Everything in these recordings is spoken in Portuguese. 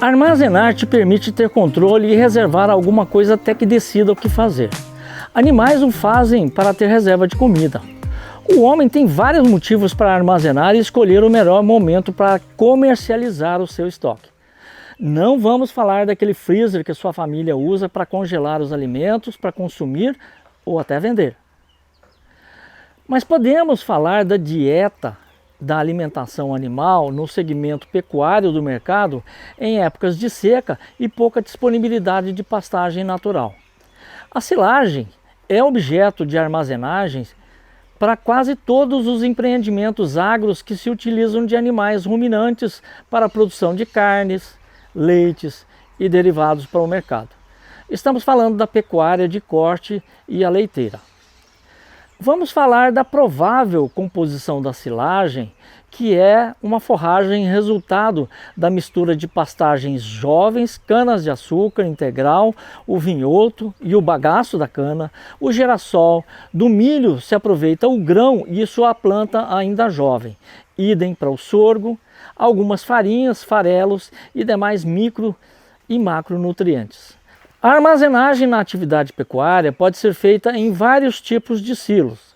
Armazenar te permite ter controle e reservar alguma coisa até que decida o que fazer. Animais o fazem para ter reserva de comida. O homem tem vários motivos para armazenar e escolher o melhor momento para comercializar o seu estoque. Não vamos falar daquele freezer que sua família usa para congelar os alimentos, para consumir ou até vender. Mas podemos falar da dieta da alimentação animal no segmento pecuário do mercado em épocas de seca e pouca disponibilidade de pastagem natural. A silagem é objeto de armazenagem para quase todos os empreendimentos agros que se utilizam de animais ruminantes para a produção de carnes, leites e derivados para o mercado. Estamos falando da pecuária de corte e a leiteira. Vamos falar da provável composição da silagem, que é uma forragem resultado da mistura de pastagens jovens, canas de açúcar integral, o vinhoto e o bagaço da cana, o girassol. Do milho se aproveita o grão e sua planta ainda jovem. Idem para o sorgo, algumas farinhas, farelos e demais micro e macronutrientes. A armazenagem na atividade pecuária pode ser feita em vários tipos de silos.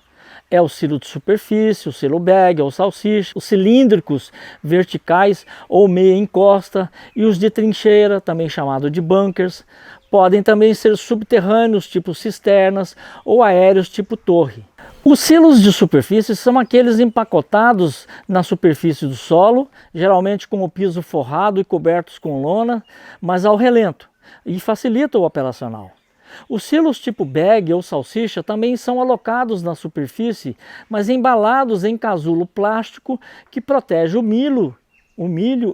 É o silo de superfície, o silo bag ou salsicha, os cilíndricos verticais ou meia encosta e os de trincheira, também chamado de bunkers. Podem também ser subterrâneos, tipo cisternas, ou aéreos, tipo torre. Os silos de superfície são aqueles empacotados na superfície do solo, geralmente com o piso forrado e cobertos com lona, mas ao relento, e facilita o operacional. Os silos tipo bag ou salsicha também são alocados na superfície, mas embalados em casulo plástico que protege o milho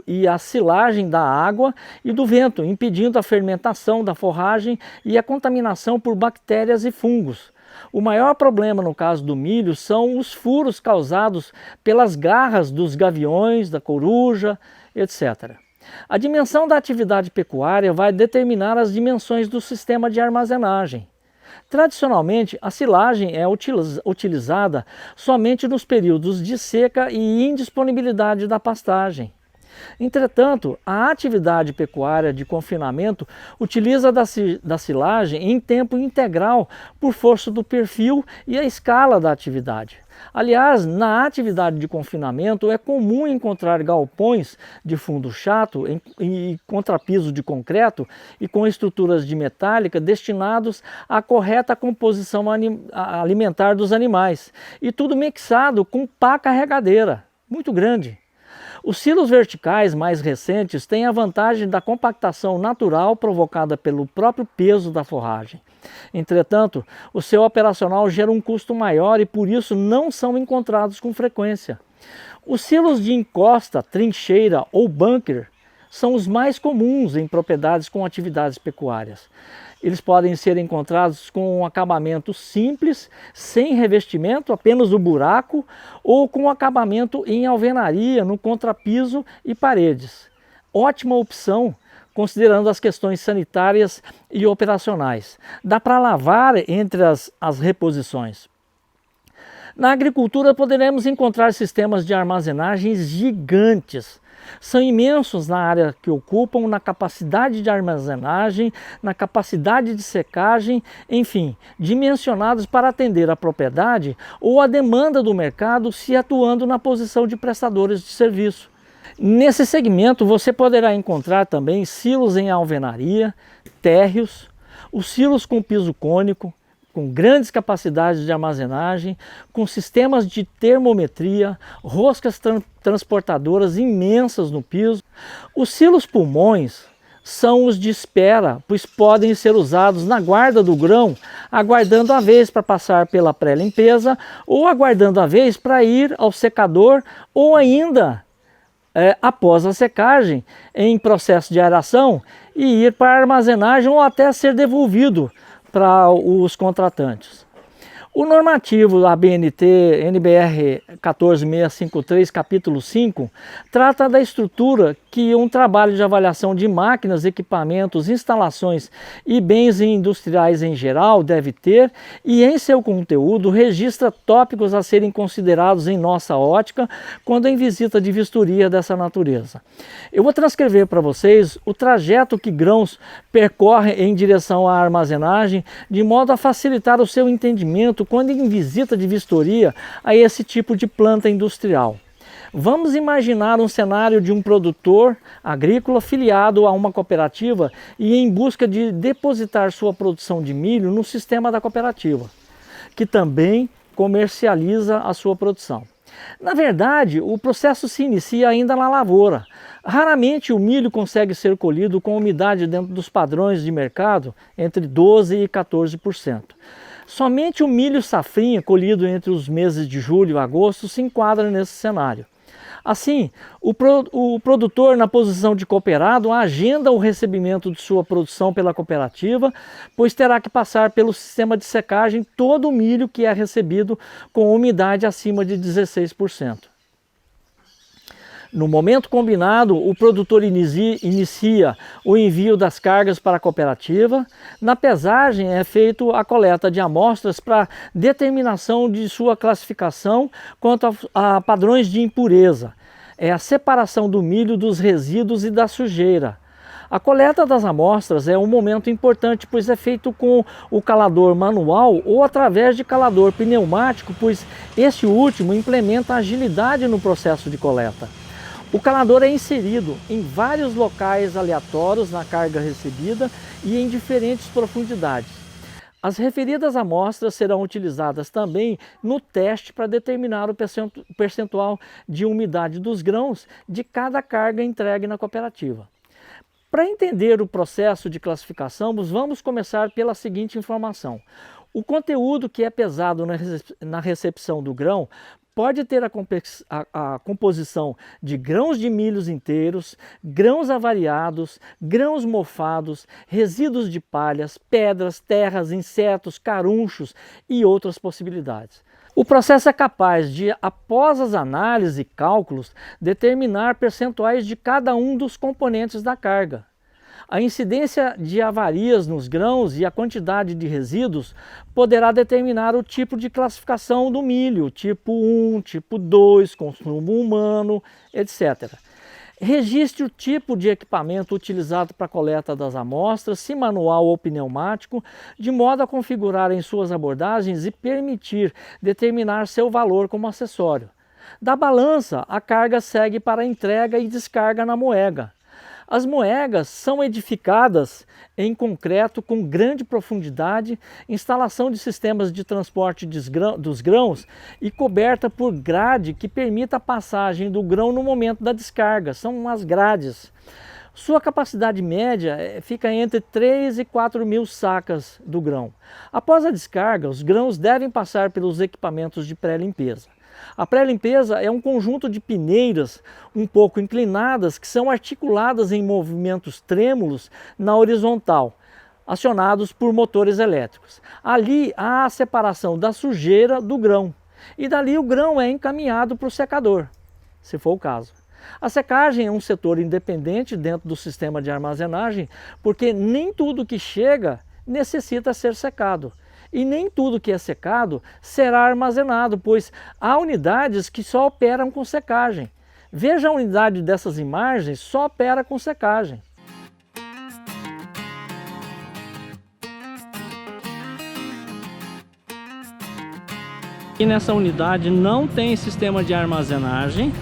e a silagem da água e do vento, impedindo a fermentação da forragem e a contaminação por bactérias e fungos. O maior problema no caso do milho são os furos causados pelas garras dos gaviões, da coruja, etc. A dimensão da atividade pecuária vai determinar as dimensões do sistema de armazenagem. Tradicionalmente, a silagem é utilizada somente nos períodos de seca e indisponibilidade da pastagem. Entretanto, a atividade pecuária de confinamento utiliza da silagem em tempo integral por força do perfil e a escala da atividade. Aliás, na atividade de confinamento é comum encontrar galpões de fundo chato e contrapiso de concreto e com estruturas de metálica destinados à correta composição alimentar dos animais, e tudo mixado com pá carregadeira, muito grande. Os silos verticais mais recentes têm a vantagem da compactação natural provocada pelo próprio peso da forragem. Entretanto, o seu operacional gera um custo maior e por isso não são encontrados com frequência. Os silos de encosta, trincheira ou bunker são os mais comuns em propriedades com atividades pecuárias. Eles podem ser encontrados com um acabamento simples, sem revestimento, apenas o buraco, ou com acabamento em alvenaria, no contrapiso e paredes. Ótima opção, considerando as questões sanitárias e operacionais. Dá para lavar entre as reposições. Na agricultura poderemos encontrar sistemas de armazenagens gigantes. São imensos na área que ocupam, na capacidade de armazenagem, na capacidade de secagem, enfim, dimensionados para atender a propriedade ou a demanda do mercado, se atuando na posição de prestadores de serviço. Nesse segmento você poderá encontrar também silos em alvenaria, térreos, os silos com piso cônico, com grandes capacidades de armazenagem, com sistemas de termometria, roscas transportadoras imensas no piso. Os silos pulmões são os de espera, pois podem ser usados na guarda do grão, aguardando a vez para passar pela pré-limpeza ou aguardando a vez para ir ao secador ou ainda após a secagem, em processo de aeração, e ir para a armazenagem ou até ser devolvido para os contratantes. O normativo ABNT NBR 14653, capítulo 5, trata da estrutura que um trabalho de avaliação de máquinas, equipamentos, instalações e bens industriais em geral deve ter e em seu conteúdo registra tópicos a serem considerados em nossa ótica quando em visita de vistoria dessa natureza. Eu vou transcrever para vocês o trajeto que grãos percorrem em direção à armazenagem, de modo a facilitar o seu entendimento quando em visita de vistoria a esse tipo de planta industrial. Vamos imaginar um cenário de um produtor agrícola filiado a uma cooperativa e em busca de depositar sua produção de milho no sistema da cooperativa, que também comercializa a sua produção. Na verdade, o processo se inicia ainda na lavoura. Raramente o milho consegue ser colhido com umidade dentro dos padrões de mercado entre 12% e 14%. Somente o milho safrinha, colhido entre os meses de julho e agosto, se enquadra nesse cenário. Assim, o produtor, na posição de cooperado, agenda o recebimento de sua produção pela cooperativa, pois terá que passar pelo sistema de secagem todo o milho que é recebido com umidade acima de 16%. No momento combinado, o produtor inicia o envio das cargas para a cooperativa. Na pesagem é feita a coleta de amostras para determinação de sua classificação quanto a padrões de impureza. É a separação do milho dos resíduos e da sujeira. A coleta das amostras é um momento importante, pois é feito com o calador manual ou através de calador pneumático, pois este último implementa agilidade no processo de coleta. O calador é inserido em vários locais aleatórios na carga recebida e em diferentes profundidades. As referidas amostras serão utilizadas também no teste para determinar o percentual de umidade dos grãos de cada carga entregue na cooperativa. Para entender o processo de classificação, vamos começar pela seguinte informação. O conteúdo que é pesado na recepção do grão pode ter a composição de grãos de milhos inteiros, grãos avariados, grãos mofados, resíduos de palhas, pedras, terras, insetos, carunchos e outras possibilidades. O processo é capaz de, após as análises e cálculos, determinar percentuais de cada um dos componentes da carga. A incidência de avarias nos grãos e a quantidade de resíduos poderá determinar o tipo de classificação do milho, tipo 1, tipo 2, consumo humano, etc. Registre o tipo de equipamento utilizado para a coleta das amostras, se manual ou pneumático, de modo a configurar em suas abordagens e permitir determinar seu valor como acessório. Da balança, a carga segue para entrega e descarga na moega. As moegas são edificadas em concreto com grande profundidade, instalação de sistemas de transporte dos grãos e coberta por grade que permita a passagem do grão no momento da descarga, são as grades. Sua capacidade média fica entre 3 e 4 mil sacas do grão. Após a descarga, os grãos devem passar pelos equipamentos de pré-limpeza. A pré-limpeza é um conjunto de peneiras um pouco inclinadas que são articuladas em movimentos trêmulos na horizontal, acionados por motores elétricos. Ali há a separação da sujeira do grão e dali o grão é encaminhado para o secador, se for o caso. A secagem é um setor independente dentro do sistema de armazenagem, porque nem tudo que chega necessita ser secado. E nem tudo que é secado será armazenado, pois há unidades que só operam com secagem. Veja a unidade dessas imagens, só opera com secagem. E nessa unidade não tem sistema de armazenagem.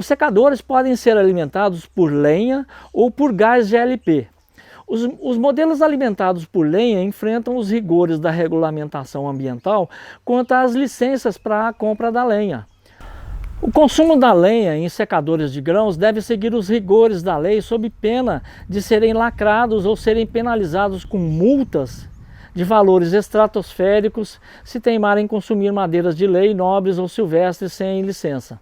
Os secadores podem ser alimentados por lenha ou por gás GLP. Os modelos alimentados por lenha enfrentam os rigores da regulamentação ambiental quanto às licenças para a compra da lenha. O consumo da lenha em secadores de grãos deve seguir os rigores da lei sob pena de serem lacrados ou serem penalizados com multas de valores estratosféricos se teimarem em consumir madeiras de lei, nobres ou silvestres sem licença.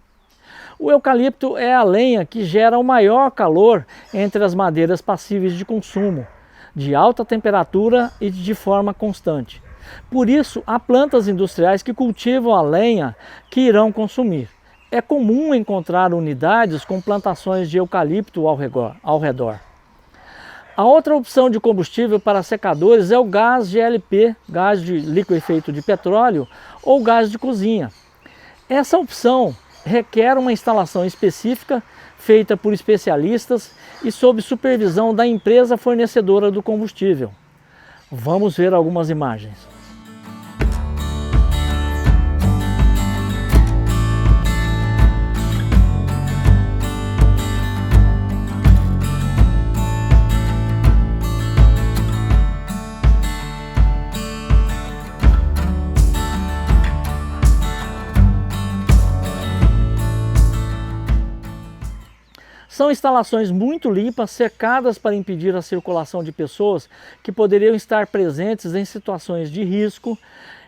O eucalipto é a lenha que gera o maior calor entre as madeiras passíveis de consumo, de alta temperatura e de forma constante. Por isso, há plantas industriais que cultivam a lenha que irão consumir. É comum encontrar unidades com plantações de eucalipto ao redor. A outra opção de combustível para secadores é o gás GLP, gás de liquefeito de petróleo ou gás de cozinha. Essa opção requer uma instalação específica feita por especialistas e sob supervisão da empresa fornecedora do combustível. Vamos ver algumas imagens. São instalações muito limpas, cercadas para impedir a circulação de pessoas que poderiam estar presentes em situações de risco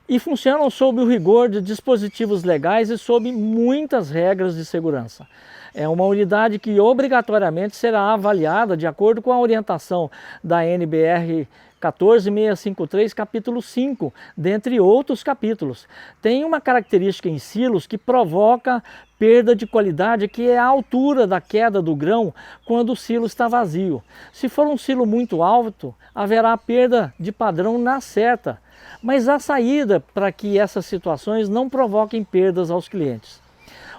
e funcionam sob o rigor de dispositivos legais e sob muitas regras de segurança. É uma unidade que obrigatoriamente será avaliada de acordo com a orientação da NBR 14653, capítulo 5, dentre outros capítulos. Tem uma característica em silos que provoca perda de qualidade, que é a altura da queda do grão quando o silo está vazio. Se for um silo muito alto, haverá perda de padrão na certa, mas há saída para que essas situações não provoquem perdas aos clientes.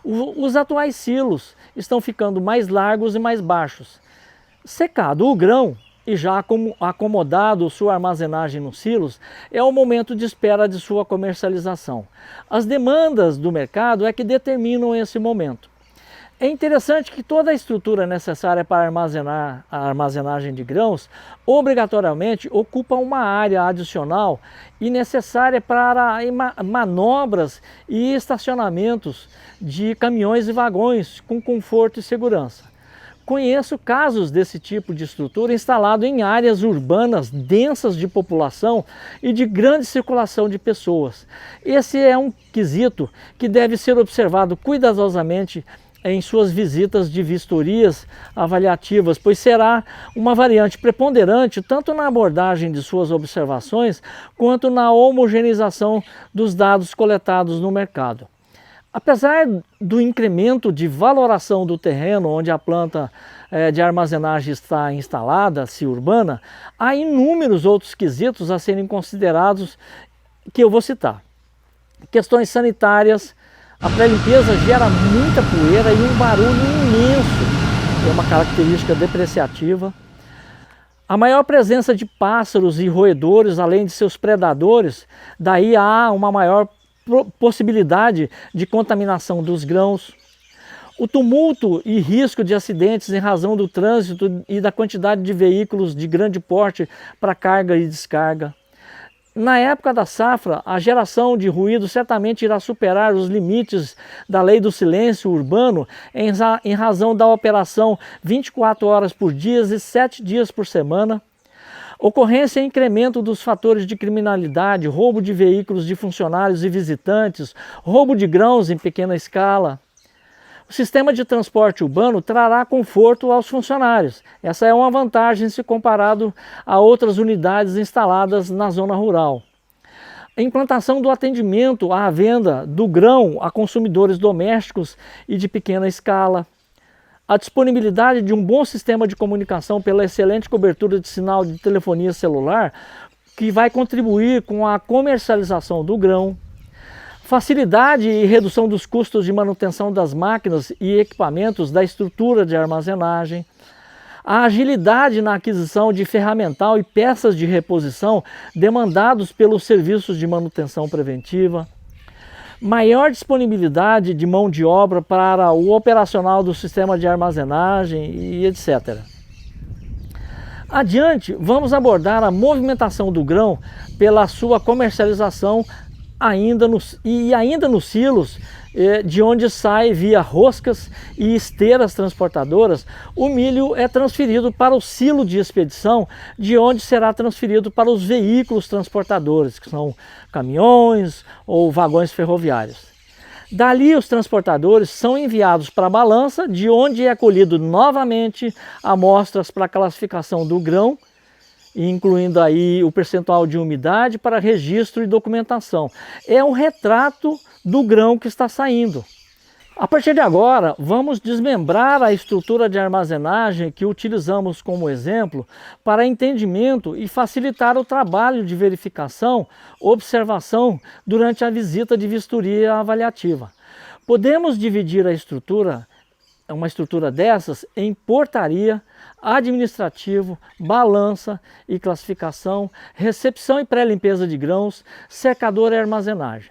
Os atuais silos estão ficando mais largos e mais baixos. Secado o grão e já acomodado sua armazenagem nos silos, é o momento de espera de sua comercialização. As demandas do mercado é que determinam esse momento. É interessante que toda a estrutura necessária para armazenar a armazenagem de grãos obrigatoriamente ocupa uma área adicional e necessária para manobras e estacionamentos de caminhões e vagões com conforto e segurança. Conheço casos desse tipo de estrutura instalado em áreas urbanas densas de população e de grande circulação de pessoas. Esse é um quesito que deve ser observado cuidadosamente em suas visitas de vistorias avaliativas, pois será uma variante preponderante tanto na abordagem de suas observações quanto na homogeneização dos dados coletados no mercado. Apesar do incremento de valoração do terreno onde a planta de armazenagem está instalada, se urbana, há inúmeros outros quesitos a serem considerados que eu vou citar. Questões sanitárias, a pré-limpeza gera muita poeira e um barulho imenso, é uma característica depreciativa. A maior presença de pássaros e roedores, além de seus predadores, daí há uma maior possibilidade de contaminação dos grãos. O tumulto e risco de acidentes em razão do trânsito e da quantidade de veículos de grande porte para carga e descarga. Na época da safra, a geração de ruído certamente irá superar os limites da lei do silêncio urbano em razão da operação 24 horas por dia e 7 dias por semana. Ocorrência e incremento dos fatores de criminalidade, roubo de veículos de funcionários e visitantes, roubo de grãos em pequena escala. O sistema de transporte urbano trará conforto aos funcionários. Essa é uma vantagem se comparado a outras unidades instaladas na zona rural. A implantação do atendimento à venda do grão a consumidores domésticos e de pequena escala. A disponibilidade de um bom sistema de comunicação pela excelente cobertura de sinal de telefonia celular, que vai contribuir com a comercialização do grão. Facilidade e redução dos custos de manutenção das máquinas e equipamentos da estrutura de armazenagem. A agilidade na aquisição de ferramental e peças de reposição demandados pelos serviços de manutenção preventiva. maior disponibilidade de mão de obra para o operacional do sistema de armazenagem e etc. Adiante, vamos abordar a movimentação do grão pela sua comercialização ainda nos silos, de onde sai via roscas e esteiras transportadoras. O milho é transferido para o silo de expedição, de onde será transferido para os veículos transportadores, que são caminhões ou vagões ferroviários. Dali, os transportadores são enviados para a balança, de onde é colhido novamente amostras para a classificação do grão, incluindo aí o percentual de umidade para registro e documentação. É um retrato do grão que está saindo. A partir de agora, vamos desmembrar a estrutura de armazenagem que utilizamos como exemplo para entendimento e facilitar o trabalho de verificação, observação durante a visita de vistoria avaliativa. Podemos dividir a estrutura, uma estrutura dessas, em portaria, administrativo, balança e classificação, recepção e pré-limpeza de grãos, secador e armazenagem.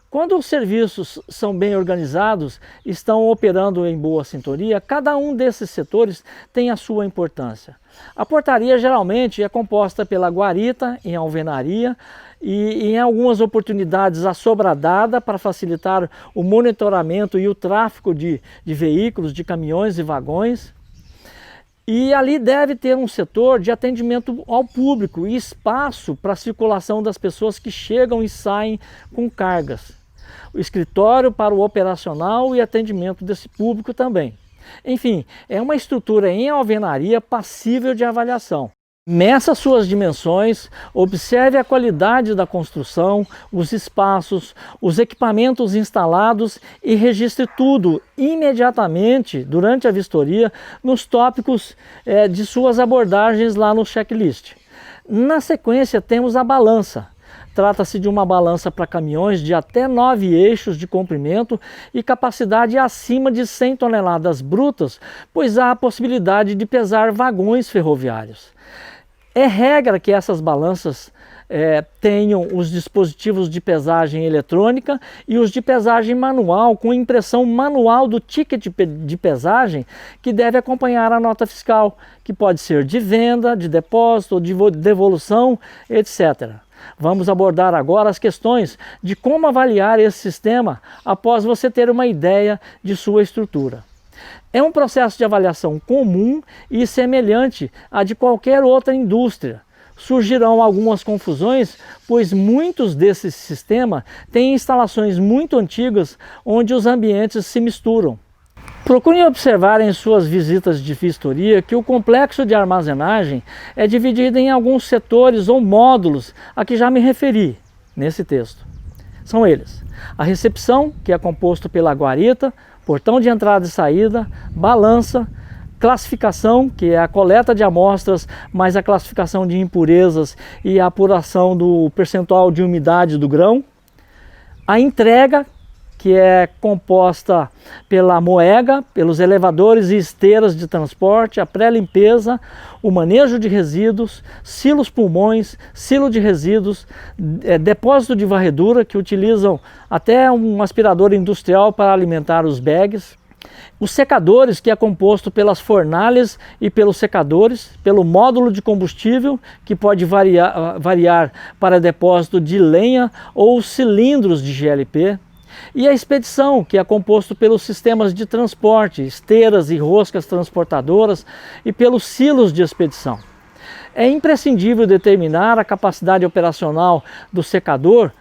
Quando os serviços são bem organizados, estão operando em boa sintonia, cada um desses setores tem a sua importância. A portaria geralmente é composta pela guarita em alvenaria e em algumas oportunidades a sobradada para facilitar o monitoramento e o tráfego de veículos, de caminhões e vagões. E ali deve ter um setor de atendimento ao público e espaço para a circulação das pessoas que chegam e saem com cargas. O escritório para o operacional e atendimento desse público também. Enfim, é uma estrutura em alvenaria passível de avaliação. Meça suas dimensões, observe a qualidade da construção, os espaços, os equipamentos instalados e registre tudo imediatamente durante a vistoria nos tópicos de suas abordagens lá no checklist. Na sequência temos a balança. Trata-se de uma balança para caminhões de até 9 eixos de comprimento e capacidade acima de 100 toneladas brutas, pois há a possibilidade de pesar vagões ferroviários. É regra que essas balanças tenham os dispositivos de pesagem eletrônica e os de pesagem manual, com impressão manual do ticket de pesagem, que deve acompanhar a nota fiscal, que pode ser de venda, de depósito, de devolução, etc. Vamos abordar agora as questões de como avaliar esse sistema após você ter uma ideia de sua estrutura. É um processo de avaliação comum e semelhante a de qualquer outra indústria. Surgirão algumas confusões, pois muitos desses sistemas têm instalações muito antigas onde os ambientes se misturam. Procurem observar em suas visitas de vistoria que o complexo de armazenagem é dividido em alguns setores ou módulos a que já me referi nesse texto. São eles: a recepção, que é composto pela guarita, portão de entrada e saída, balança, classificação, que é a coleta de amostras, mais a classificação de impurezas e a apuração do percentual de umidade do grão, a entrega, que é composta pela moega, pelos elevadores e esteiras de transporte, a pré-limpeza, o manejo de resíduos, silos pulmões, silo de resíduos, depósito de varredura, que utilizam até um aspirador industrial para alimentar os bags, os secadores, que é composto pelas fornalhas e pelos secadores, pelo módulo de combustível, que pode variar para depósito de lenha ou cilindros de GLP, e a expedição, que é composto pelos sistemas de transporte, esteiras e roscas transportadoras e pelos silos de expedição. É imprescindível determinar a capacidade operacional do secador,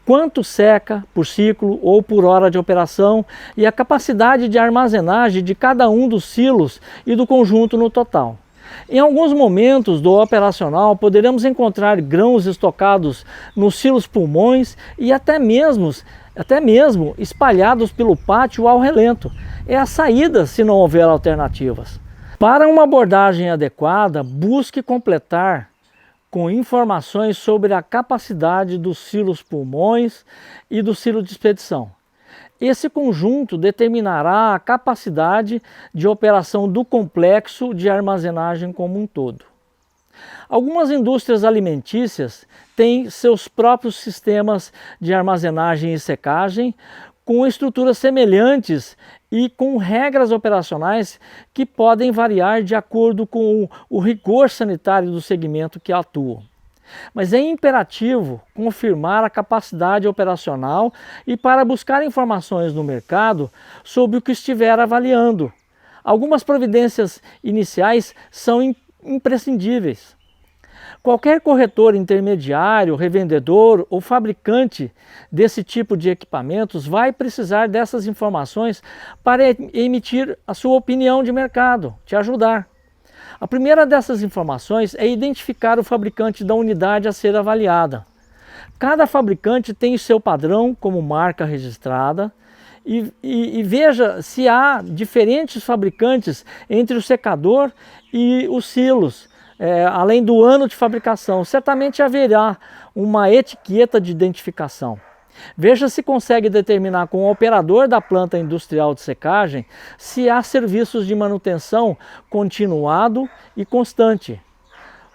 quanto seca por ciclo ou por hora de operação, e a capacidade de armazenagem de cada um dos silos e do conjunto no total. Em alguns momentos do operacional poderemos encontrar grãos estocados nos silos pulmões e até mesmo espalhados pelo pátio ao relento. É a saída se não houver alternativas. Para uma abordagem adequada, busque completar com informações sobre a capacidade dos silos pulmões e do silo de expedição. Esse conjunto determinará a capacidade de operação do complexo de armazenagem como um todo. Algumas indústrias alimentícias têm seus próprios sistemas de armazenagem e secagem, com estruturas semelhantes e com regras operacionais que podem variar de acordo com o rigor sanitário do segmento que atuam. Mas é imperativo confirmar a capacidade operacional e para buscar informações no mercado sobre o que estiver avaliando. Algumas providências iniciais são imprescindíveis. Qualquer corretor intermediário, revendedor ou fabricante desse tipo de equipamentos vai precisar dessas informações para emitir a sua opinião de mercado, te ajudar. A primeira dessas informações é identificar o fabricante da unidade a ser avaliada. Cada fabricante tem o seu padrão como marca registrada e veja se há diferentes fabricantes entre o secador e os silos. Além do ano de fabricação, certamente haverá uma etiqueta de identificação. Veja se consegue determinar com o operador da planta industrial de secagem se há serviços de manutenção continuado e constante.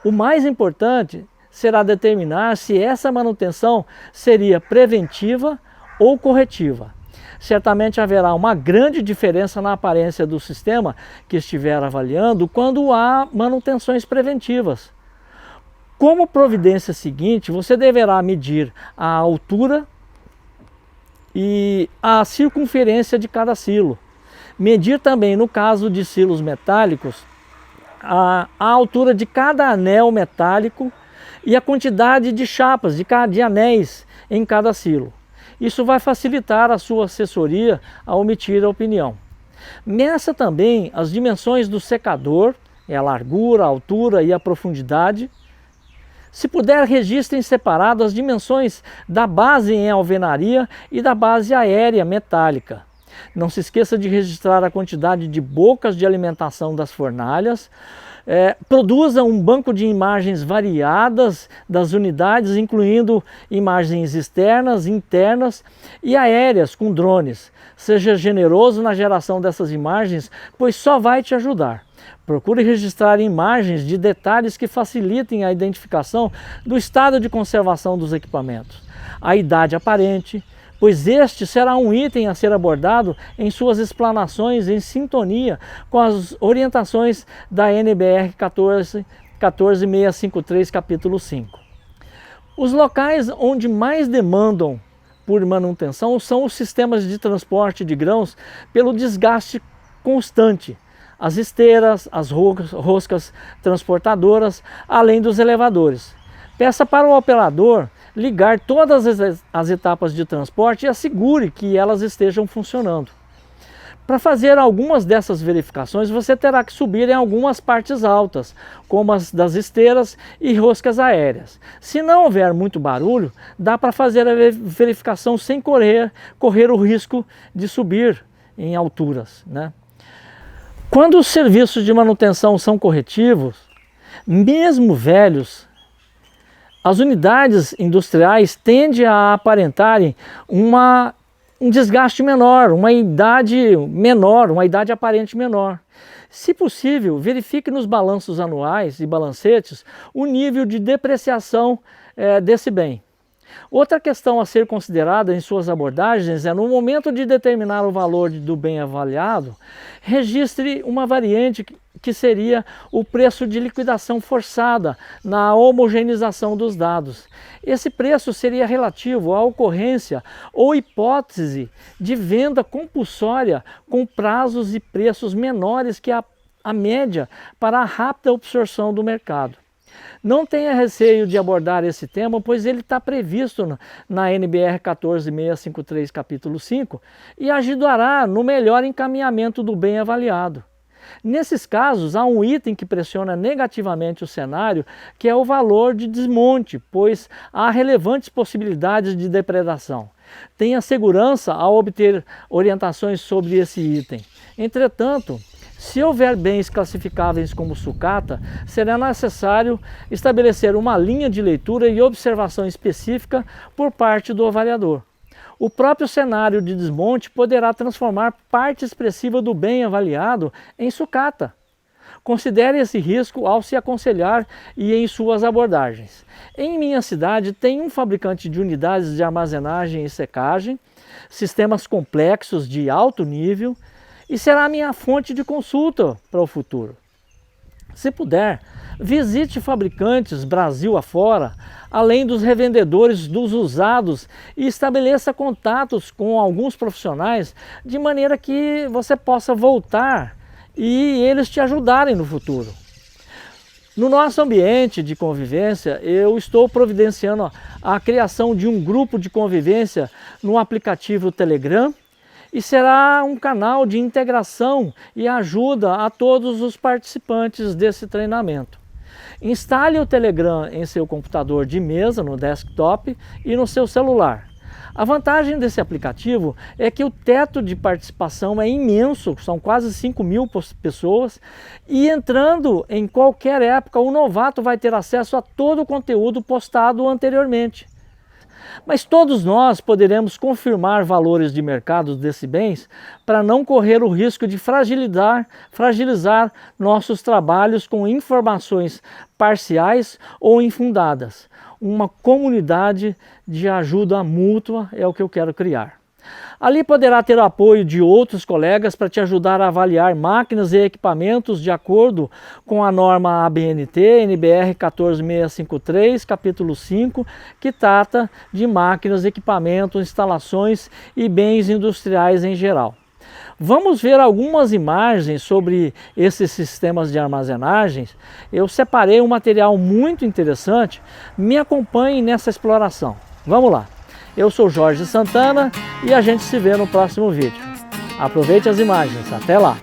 O mais importante será determinar se essa manutenção seria preventiva ou corretiva. Certamente haverá uma grande diferença na aparência do sistema que estiver avaliando quando há manutenções preventivas. Como providência seguinte, você deverá medir a altura e a circunferência de cada silo. Medir também, no caso de silos metálicos, a altura de cada anel metálico e a quantidade de chapas, de anéis em cada silo. Isso vai facilitar a sua assessoria a emitir a opinião. Meça também as dimensões do secador, a largura, a altura e a profundidade. Se puder, registre em separado as dimensões da base em alvenaria e da base aérea metálica. Não se esqueça de registrar a quantidade de bocas de alimentação das fornalhas. Produza um banco de imagens variadas das unidades, incluindo imagens externas, internas e aéreas com drones. Seja generoso na geração dessas imagens, pois só vai te ajudar. Procure registrar imagens de detalhes que facilitem a identificação do estado de conservação dos equipamentos, a idade aparente, pois este será um item a ser abordado em suas explanações em sintonia com as orientações da NBR 14653, capítulo 5. Os locais onde mais demandam por manutenção são os sistemas de transporte de grãos pelo desgaste constante, as esteiras, as roscas transportadoras, além dos elevadores. Peça para o operador ligar todas as etapas de transporte e assegure que elas estejam funcionando. Para fazer algumas dessas verificações, você terá que subir em algumas partes altas, como as das esteiras e roscas aéreas. Se não houver muito barulho, dá para fazer a verificação sem correr o risco de subir em alturas, né? Quando os serviços de manutenção são corretivos, mesmo velhos, as unidades industriais tendem a aparentarem um desgaste menor, uma idade aparente menor. Se possível, verifique nos balanços anuais e balancetes o nível de depreciação desse bem. Outra questão a ser considerada em suas abordagens é, no momento de determinar o valor do bem avaliado, registre uma variante que seria o preço de liquidação forçada na homogeneização dos dados. Esse preço seria relativo à ocorrência ou hipótese de venda compulsória com prazos e preços menores que a média para a rápida absorção do mercado. Não tenha receio de abordar esse tema, pois ele está previsto na NBR 14653, capítulo 5, e ajudará no melhor encaminhamento do bem avaliado. Nesses casos, há um item que pressiona negativamente o cenário, que é o valor de desmonte, pois há relevantes possibilidades de depredação. Tenha segurança ao obter orientações sobre esse item. Entretanto, se houver bens classificáveis como sucata, será necessário estabelecer uma linha de leitura e observação específica por parte do avaliador. O próprio cenário de desmonte poderá transformar parte expressiva do bem avaliado em sucata. Considere esse risco ao se aconselhar e em suas abordagens. Em minha cidade tem um fabricante de unidades de armazenagem e secagem, sistemas complexos de alto nível, e será minha fonte de consulta para o futuro. Se puder, visite fabricantes Brasil afora, além dos revendedores dos usados, e estabeleça contatos com alguns profissionais de maneira que você possa voltar e eles te ajudarem no futuro. No nosso ambiente de convivência, eu estou providenciando a criação de um grupo de convivência no aplicativo Telegram, e será um canal de integração e ajuda a todos os participantes desse treinamento. Instale o Telegram em seu computador de mesa, no desktop e no seu celular. A vantagem desse aplicativo é que o teto de participação é imenso, são quase 5.000 pessoas, e entrando em qualquer época, o novato vai ter acesso a todo o conteúdo postado anteriormente. Mas todos nós poderemos confirmar valores de mercado desses bens para não correr o risco de fragilizar nossos trabalhos com informações parciais ou infundadas. Uma comunidade de ajuda mútua é o que eu quero criar. Ali poderá ter o apoio de outros colegas para te ajudar a avaliar máquinas e equipamentos de acordo com a norma ABNT, NBR 14653, capítulo 5, que trata de máquinas, equipamentos, instalações e bens industriais em geral. Vamos ver algumas imagens sobre esses sistemas de armazenagem. Eu separei um material muito interessante, me acompanhe nessa exploração. Vamos lá! Eu sou Jorge Santana e a gente se vê no próximo vídeo. Aproveite as imagens. Até lá!